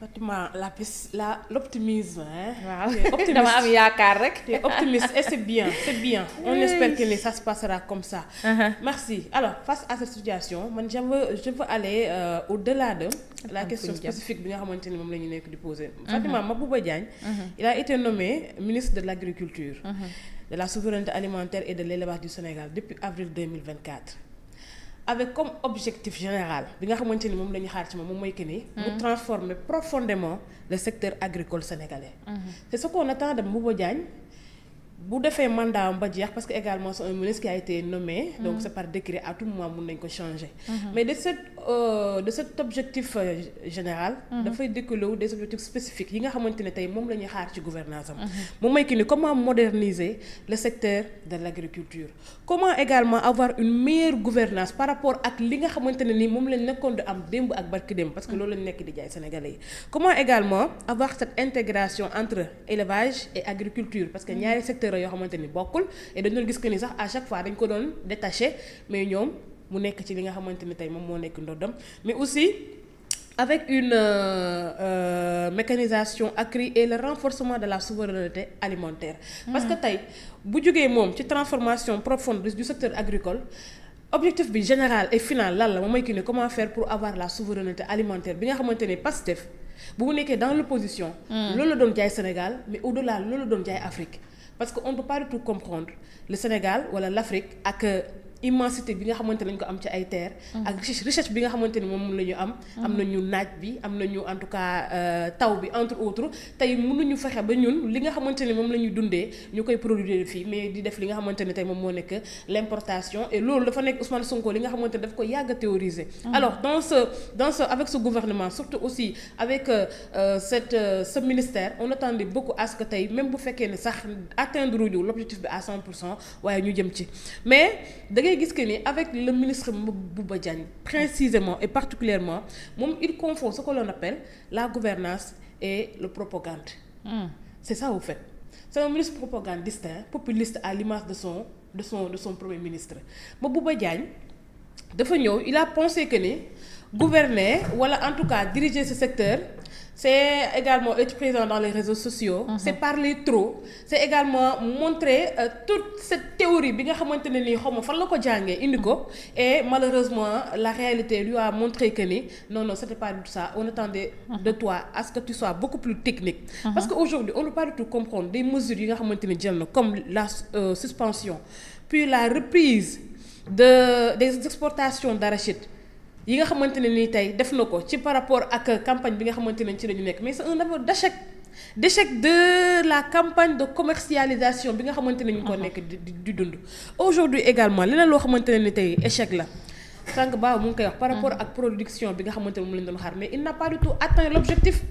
Fatima l'optimisme hein. waaw dama am yaakaar rek. Tu es optimiste et c'est bien. On espère que ça se passera comme ça. Merci. Alors face à cette situation man je veux aller au-delà de la question spécifique bi nga xamante ni moom la ñu nekk di poser. Fatima Mabouba Diagne. Il a été nommé ministre de l'Agriculture, de la souveraineté alimentaire et de l'élevage du Sénégal depuis avril 2024. Avec comme objectif général bi nga xamante ni moom la ñu xaar ci moom mooy que ni mu transformer profondément le secteur agricole sénégalais. C'est ce qu'on attend de Mabouba Diagne bu defee mandat am ba jeex parce que également c'est un ministre qui a été nommé donc c'est par décret à tout moment mun nañ ko changer. Mais de cet objectif général dafay découler wu des objectifs spécifiques yi nga xamante ne tey moom la ñuy xaar ci gouvernance am. moom mooy que ni comment moderniser le secteur de l'agriculture, comment également avoir une meilleure gouvernance par rapport ak li nga xamante ne ni moom lañ nekkoon di am démb ak barki démb parce que loolu lañ nekk di jaay sénégalais yi. Comment également avoir cette intégration entre élevage et agriculture parce que ñaari secteurs yoo xamante ni bokkul et dañu doon gis que ni sax à chaque fois dañ ko doon détaché mais ñoom mu nekk ci li nga xamante ni tey moom moo nekk ndoddam, mais aussi avec une mécanisation accrue et le renforcement de la souveraineté alimentaire. Parce que tey bu jógee moom ci transformation profonde du secteur agricole objectif bi général et final lan la moom mooy que ni comment faire pour avoir la souveraineté alimentaire bi nga xamante ni Pastef bu mu nekkee dans l'opposition loolu la doon jaay Sénégal mais au-delà loolu la doon jaay Afrique. Parce que on ne peut pas du tout comprendre le Sénégal wala l'Afrique ak immensité bi nga xamante nañ ko am ci ay terres. ak richesse bi nga xamante ni moom la ñu am. am nañu naaj bi am nañu en tout cas taw bi entre autres tey mënuñu fexe ba ñun li nga xamante ni moom la ñuy dundee ñu koy produire fii mais di def li nga xamante ni tey moom moo nekk l'importation et loolu dafa nekk Ousmane Sonko li nga xamante ni daf ko yàgg a théoriser. Alors dans ce avec ce gouvernement surtout aussi avec ce ministère on attendait beaucoup à ce que tey même bu fekkee ne sax atteindre ñu l'objectif bi à 100% waaye ñu jëm ci mais gis que ni avec le ministre Mabouba Diagne précisément et particulièrement moom il confond ce que l'on appelle la gouvernance et le propagande. C'est ça au fait. C'est un ministre propagandiste populiste à l'image de son premier ministre. Mabouba Diagne dafa ñëw il a pensé que ni gouverner wala en tout cas diriger ce secteur c'est également être présent dans les réseaux sociaux. C'est parler trop. C'est également montrer toute cette théorie bi nga xamante ne nii xaw ma fan la ko jàngee indi ko et malheureusement la réalité lui a montré que ni non c'était pas du tout ça. On attendait de toi à ce que tu sois beaucoup plus technique. Parce que aujourd'hui on ne peut pas du tout comprendre des mesures yi nga xamante ne jël na comme la suspension puis la reprise des exportations d'arachide yi nga xamante ne nii tey def na ko ci par rapport ak campagne bi nga xamante ne ci la ñu nekk mais c'est un aveu d'échec de la campagne de commercialisation bi nga xamante ne ñu ko nekk di dund. Aujourd'hui également leneen loo xamante ne ni tey échec la sànq baaw mu ngi koy wax par rapport ak production bi nga xamante ne moom lañ doon xaar mais il n'a pas du tout atteint l'objectif.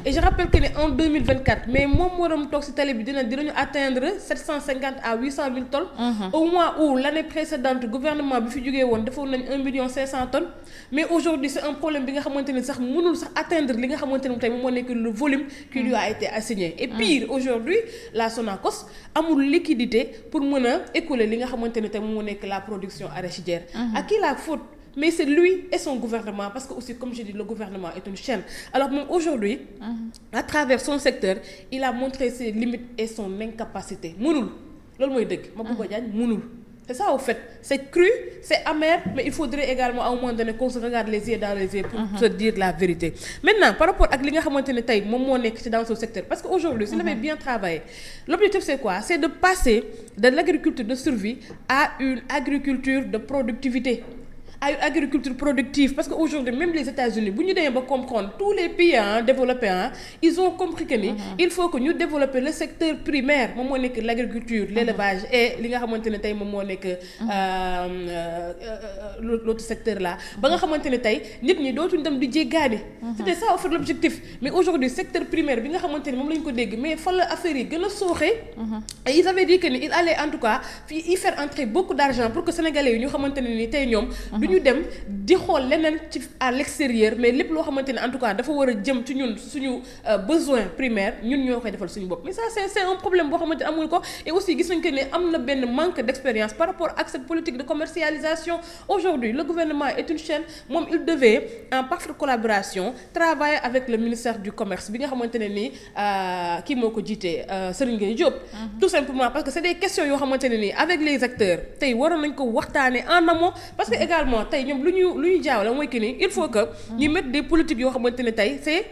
Et je rappelle que ne en 2024 mais moom moo doon toog ci télé bi dinañu atteindre 750 à 800 000 tonnes. Au mois où l'année précédente gouvernement bi fi jógee woon defoon nañ 1 500 000 tonnes. Mais aujourd'hui c'est un problème bi nga xamante ne sax mënul sax atteindre li nga xamante ne tey moom moo nekk le volume qui lui a été assigné. Et pire aujourd'hui la Sonacos amul liquidité pour mën a écouler li nga xamante ne tey moom moo nekk la production arachidière. À qui la faute? Mais c'est lui et son gouvernement parce que aussi comme je dis le gouvernement est une chaîne. Alors moom aujourd'hui à travers son secteur il a montré ses limites et son incapacité mënul loolu mooy dëgg Mabouba Diagne mënul. C'est ça au fait, c'est cru, c'est amer, mais il faudrait également à un moment donné qu'on se regarde les yeux dans les yeux pour se dire la vérité. Maintenant, par rapport à ce que vous avez dit, mon est dans ce secteur, parce qu'aujourd'hui, si vous avez bien travaillé, l'objectif c'est quoi? C'est de passer de l'agriculture de survie à une agriculture de productivité. À une agriculture productive parce que aujourd'hui même les États-Unis bu ñu demee ba comprendre tous les pays développés ils ont compris que ni il faut que ñu développer le secteur primaire moom moo nekk l'agriculture l'élevage et li nga xamante ne tey moom moo nekk l'autre secteur là ba nga xamante ne tey nit ñi dootuñ dem di jéggaani c'était ça au fait l'objectif mais aujourd'hui secteur primaire bi nga xamante ne moom la ñu ko dégg mais fa la affaire yi gën a sooxee et ils avaient dit que ni il allait en tout cas y faire entrer beaucoup d'argent pour que sénégalais yi ñu xamante ne ni tey ñoom ñu dem di xool leneen ci à l'extérieur mais lépp loo xamante ne en tout cas dafa war a jëm ci ñun suñu besoin primaire ñun ñoo koy defal suñu bopp mais ça c'est un problème boo xamante ne amul ko et aussi gis nañ que ne am na benn manque d'expérience par rapport ak cette politique de commercialisation. Aujourd'hui le gouvernement est une chaîne moom il devait en parfaite collaboration travailler avec le ministère du commerce bi nga xamante ne nii kii moo ko jiitee Serigne Gueye Diop. Tout simplement parce que c'est des questions yoo xamante ne nii avec les acteurs tey waroon nañ ko waxtaanee en amont parce que également tey ñoom lu ñuy jaawale mooy que ni il faut que ñu mettre des politiques yoo xamante ne tey c'est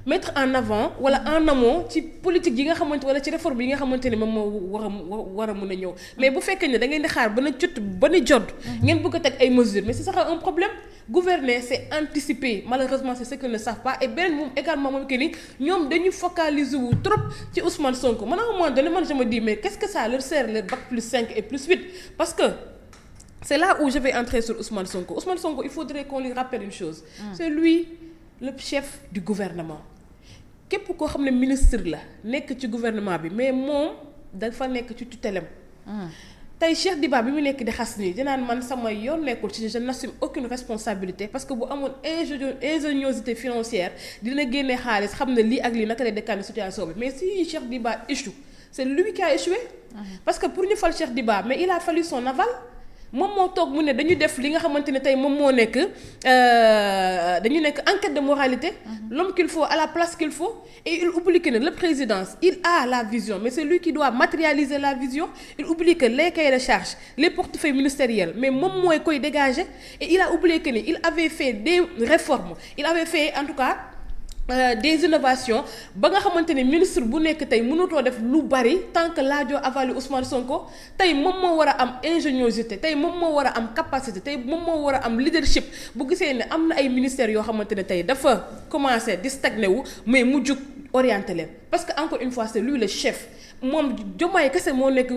mettre en avant wala en amont ci politique yi nga xamante wala ci réforme yi nga xamante ne moom moo war a mën a ñëw mais bu fekkee ne da ngeen di xaar ba na jot ba na jot ngeen bëgg a teg ay mesures mais c'est ça un problème. Gouverner c'est anticiper malheureusement c'est ce qu'ils ne savent pas et beneen moom également moom que ni ñoom dañu focaliser wu trop ci Ousmane Sonko man à un moment donné man je me dis mais qu'est-ce que ça leur sert leur bac plus 5 et plus 8 parce que c'est là où je vais entrer sur Ousmane Sonko. Ousmane Sonko il faudrait qu'on lui rappelle une chose. C'est lui le chef du gouvernement. képp koo xam ne ministre la nekk ci gouvernement bi mais moom dafa nekk ci tutelem. Tey Cheikh Diba bi mu nekk di xas nii dinaan man sama yoon nekkul ci je n'assume aucune responsabilité parce que bu amoon ingéniosité financière dina génne xaalis xam ne lii ak lii naka lay décanner situation bi mais si Cheikh Diba échoue c'est lui qui a échoué. Parce que pour ñu fal Cheikh Diba mais il a fallu son aval. moom moo toog mu ne dañu def li nga xamante ne tey moom moo nekk dañu nekk enquête de moralité. L'homme qu'il faut à la place qu'il faut et il oublie que le président il a la vision mais c'est lui qui doit matérialiser la vision. Il oublie que les cahiers de charges les portefeuilles ministériels mais moom mooy koy dégager et il a oublié que ni il avait fait des réformes il avait fait en tout cas des innovations ba nga xamante ne ministre bu nekk tey mënutoo def lu bari tant que laajoo avalé Ousmane Sonko tey moom moo war a am ingéniosité tey moom moo war a am capacité tey moom moo war a am leadership bu gisee ne am na ay ministères yoo xamante ne tey dafa commencé di stagné wu mais mu jug orienté leen parce que encore une fois c'est lui le chef moom Diomaye kese moo nekk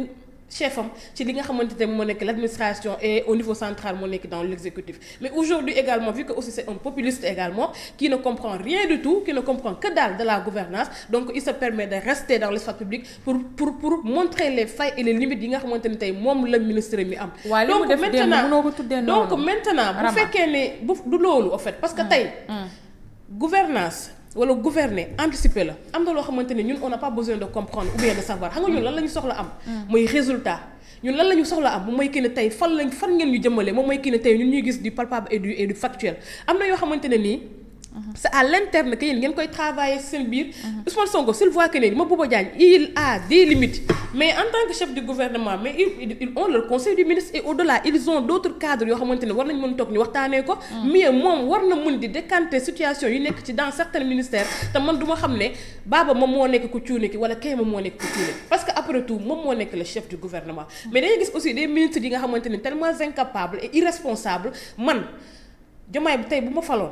chef am ci li nga xamante ne moo nekk l'administration et au niveau central moo nekk dans l'exécutif mais aujourd'hui également vu que aussi c'est un populiste également qui ne comprend rien du tout qui ne comprend que dalle de la gouvernance donc il se permet de rester dans l'espace public pour montrer les failles et les limites yi nga xamante ne tey moom la ministre mi am. donc maintenant bu fekkee ne du loolu en fait parce que tey gouvernance wala gouverner anticiper la am na loo xamante ne ñun on n'a pas besoin de comprendre ou bien de savoir xam nga ñun lan la ñu soxla am. mooy résultat ñun lan la ñu soxla am moom mooy que ne tey fan ngeen ñu jëmale moom mooy que ne tey ñun ñuy gis du palpable et du factuel am na yoo xamante ne nii. C'est à l'interne que yéen ngeen koy travailler seen biir. Ousmane Sonko s'il voit que ne Mabouba Diagne il a des limites mais en tant que chef du gouvernement mais ils ont le conseil du ministre et au-delà ils ont d'autres cadres yoo xamante ne war nañ mën toog ñu waxtaanee ko. mais moom war na mën di décanter situation yu nekk ci dans certains ministères te man du ma xam ne Baba moom moo nekk ku cuune ki wala kay moom moo nekk ku cuune parce que après tout moom moo nekk le chef du gouvernement. mais dañuy gis aussi des ministres yi nga xamante ne tellement incapables et irresponsables man Diomaye bi tey bu ma faloon.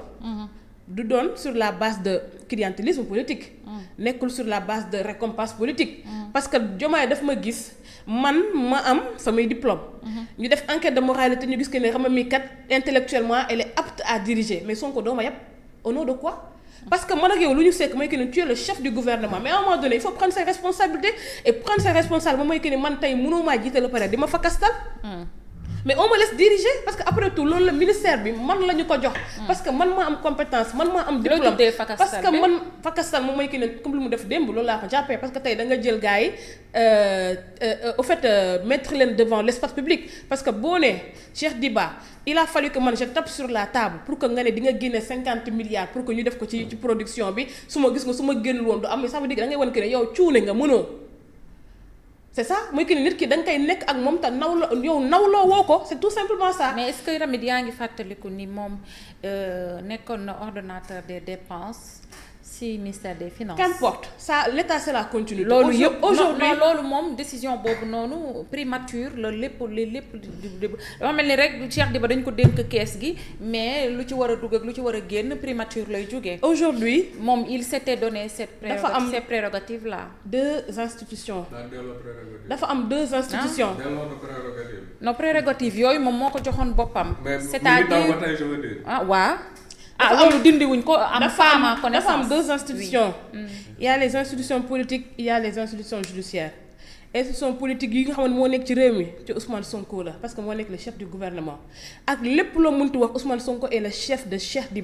du doon sur la base de clientélisme politique. nekkul sur la base de récompense politique. parce que Diomaye daf ma gis man ma am samay diplôme. ñu def enquête de moralité ñu gis que ne xam nga mi kat intellectuellement elle est apte à diriger mais Sonko doo ma yàpp au nom de quoi. parce que man ak yow lu ñu sekk mooy que ne tu es le chef du gouvernement mais à un moment donné il faut prendre ses responsabilités et prendre ses responsabilités mooy que ne man tey mënoo maa jiite la pare di ma fakastal. mais on me laisse diriger parce que après tout loolu la ministère bi man la ñu ko jox. parce que man maa am compétence man maa am diplôme parce que man fakastal moom mooy ki ne comme lu mu def démb loolu laa ko jàppee parce que tey da nga jël gars yi au fait mettre leen devant l'espace public parce que boo nee Cheikh Diba il a fallu que man je tape sur la table pour que nga ne di nga génne 50 milliards pour que ñu def ko ci production bi su ma gis nga su ma génnul woon du am ça veut dire da ngay wan que ne yow cuune nga mënoo. c'est ça mooy que nit ki da nga koy nekk ak moom te nawloo woo ko c'est tout simplement ça. mais est-ce que tamit yaa ngi fàttaliku ni moom nekkoon na ordonnateur des dépenses ci ministère des finances. qu'importe ça l'état c'est la continuité. loolu yëpp aujourd'hui loolu moom décision boobu noonu primature la lépp dama mel ni rek Cheikh Diba dañ ko dénk kees gi mais lu ci war a dugg ak lu ci war a génn primature lay jógee. aujourd'hui moom il s'était donné cette prérogative là. deux institutions. dafa am deux institutions. non prérogative yooyu moom moo ko joxoon boppam. c'est-à-dire waaw. loolu dindiwuñ ko am femme connaissance. dafa am deux institutions. Il y a les institutions politiques il y a les institutions judiciaires institution politique yi nga xam ne moo nekk ci réew mi ci Ousmane Sonko la parce que moo nekk le chef du gouvernement ak lépp loo mënti wax Ousmane Sonko est le chef de Cheikh Diba